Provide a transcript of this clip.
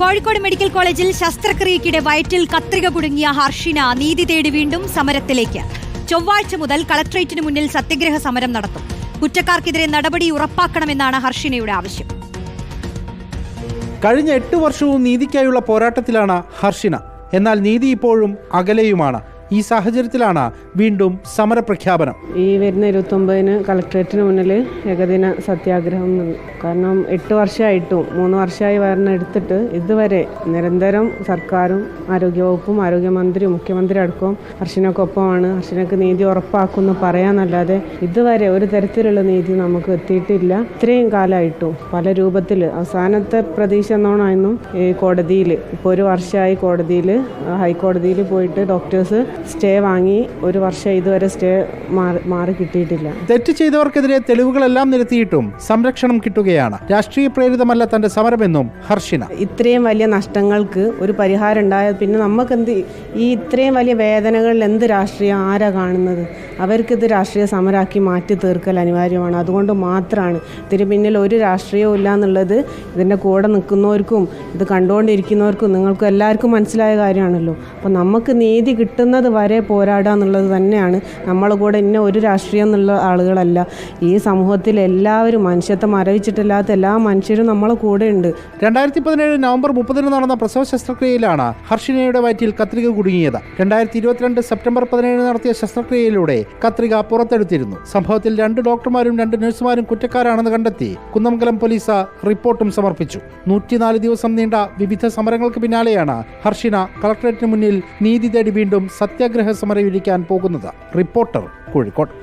Kozhikode medical കോളേജിൽ ശസ്ത്രക്രിയയ്ക്കിടെ വയറ്റിൽ കത്രിക കുടുങ്ങിയ ഹർഷിന നീതി തേടി വീണ്ടും സമരത്തിലേക്ക്. ചൊവ്വാഴ്ച മുതൽ കളക്ടറേറ്റിന് മുന്നിൽ സത്യഗ്രഹ സമരം നടത്തും. കുറ്റക്കാർക്കെതിരെ നടപടി ഉറപ്പാക്കണമെന്നാണ് ഹർഷിനയുടെ ആവശ്യം. കഴിഞ്ഞ 8 വർഷവും നീതിക്കായുള്ള പോരാട്ടത്തിലാണ് ഹർഷിന. എന്നാൽ നീതി ഇപ്പോഴും അകലെയുമാണ്. ഈ സാഹചര്യത്തിലാണ് വീണ്ടും സമരപ്രഖ്യാപനം. ഈ വരുന്ന 29-ന് കളക്ടറേറ്റിന് മുന്നിൽ ഏകദിന സത്യാഗ്രഹം. കാരണം 8 വർഷമായിട്ടും 3 വർഷമായി എടുത്തിട്ട് ഇതുവരെ നിരന്തരം സർക്കാരും ആരോഗ്യവകുപ്പും ആരോഗ്യമന്ത്രിയും മുഖ്യമന്ത്രി അടക്കവും ഹർഷിനക്കൊപ്പമാണ്. ഹർഷിനക്ക് നീതി ഉറപ്പാക്കുമെന്ന് പറയാനല്ലാതെ ഇതുവരെ ഒരു തരത്തിലുള്ള നീതി നമുക്ക് എത്തിയിട്ടില്ല. ഇത്രയും കാലമായിട്ടും പല രൂപത്തിൽ അവസാനത്തെ പ്രതീക്ഷ എന്നോണായിരുന്നു ഈ കോടതിയിൽ. ഇപ്പോൾ 1 വർഷമായി കോടതിയിൽ ഹൈക്കോടതിയിൽ പോയിട്ട് ഡോക്ടേഴ്സ് സ്റ്റേ വാങ്ങി 1 വർഷം ഇതുവരെ സ്റ്റേ മാറി കിട്ടിയിട്ടില്ല. തെറ്റ് ചെയ്തവർക്കെതിരെ തെളിവുകളെല്ലാം നിരത്തിയിട്ടും സംരക്ഷണം കിട്ടുകയാണ്. രാഷ്ട്രീയ പ്രേരിതമല്ല തന്റെ സമരമെന്നും ഹർഷിന. ഇത്രയും വലിയ നഷ്ടങ്ങൾക്ക് ഒരു പരിഹാരം ഉണ്ടായാൽ പിന്നെ നമുക്കെന്ത്, ഈ ഇത്രയും വലിയ വേദനകളിൽ എന്ത് രാഷ്ട്രീയം ആരാ കാണുന്നത്? അവർക്കിത് രാഷ്ട്രീയ സമരമാക്കി മാറ്റി തീർക്കൽ അനിവാര്യമാണ്. അതുകൊണ്ട് മാത്രമാണ് ഇതിന് പിന്നിൽ ഒരു രാഷ്ട്രീയവും ഇല്ല എന്നുള്ളത് ഇതിൻ്റെ കൂടെ നിൽക്കുന്നവർക്കും ഇത് കണ്ടുകൊണ്ടിരിക്കുന്നവർക്കും നിങ്ങൾക്കും എല്ലാവർക്കും മനസ്സിലായ കാര്യമാണല്ലോ. അപ്പോൾ നമുക്ക് നീതി കിട്ടുന്നത് വരെ പോരാടുക എന്നുള്ളത് തന്നെയാണ്. നമ്മളെ കൂടെ ഇന്ന ഒരു രാഷ്ട്രീയം എന്നുള്ള ആളുകളല്ല. ഈ സമൂഹത്തിൽ എല്ലാവരും മനുഷ്യത്വം മരവിച്ചിട്ടില്ലാത്ത എല്ലാ മനുഷ്യരും നമ്മളെ കൂടെ ഉണ്ട്. 2017 നവംബർ 30-ന് നടന്ന പ്രസവ ശസ്ത്രക്രിയയിലാണ് ഹർഷിനയുടെ വയറ്റിൽ കത്രിക കുടുങ്ങിയത്. 2022 സെപ്റ്റംബർ 17-ന് നടത്തിയ ശസ്ത്രക്രിയയിലൂടെ കത്രിക പുറത്തെടുത്തിരുന്നു. സംഭവത്തിൽ 2 ഡോക്ടർമാരും 2 നഴ്സുമാരും കുറ്റക്കാരാണെന്ന് കണ്ടെത്തി കുന്നമംഗലം പോലീസ് റിപ്പോർട്ടും സമർപ്പിച്ചു. 104 ദിവസം നീണ്ട വിവിധ സമരങ്ങൾക്ക് പിന്നാലെയാണ് ഹർഷിന കളക്ടറേറ്റിന് മുന്നിൽ നീതി തേടി വീണ്ടും സത്യാഗ്രഹ സമരം ഇരിക്കാൻ പോകുന്നത്. റിപ്പോർട്ടർ, കോഴിക്കോട്.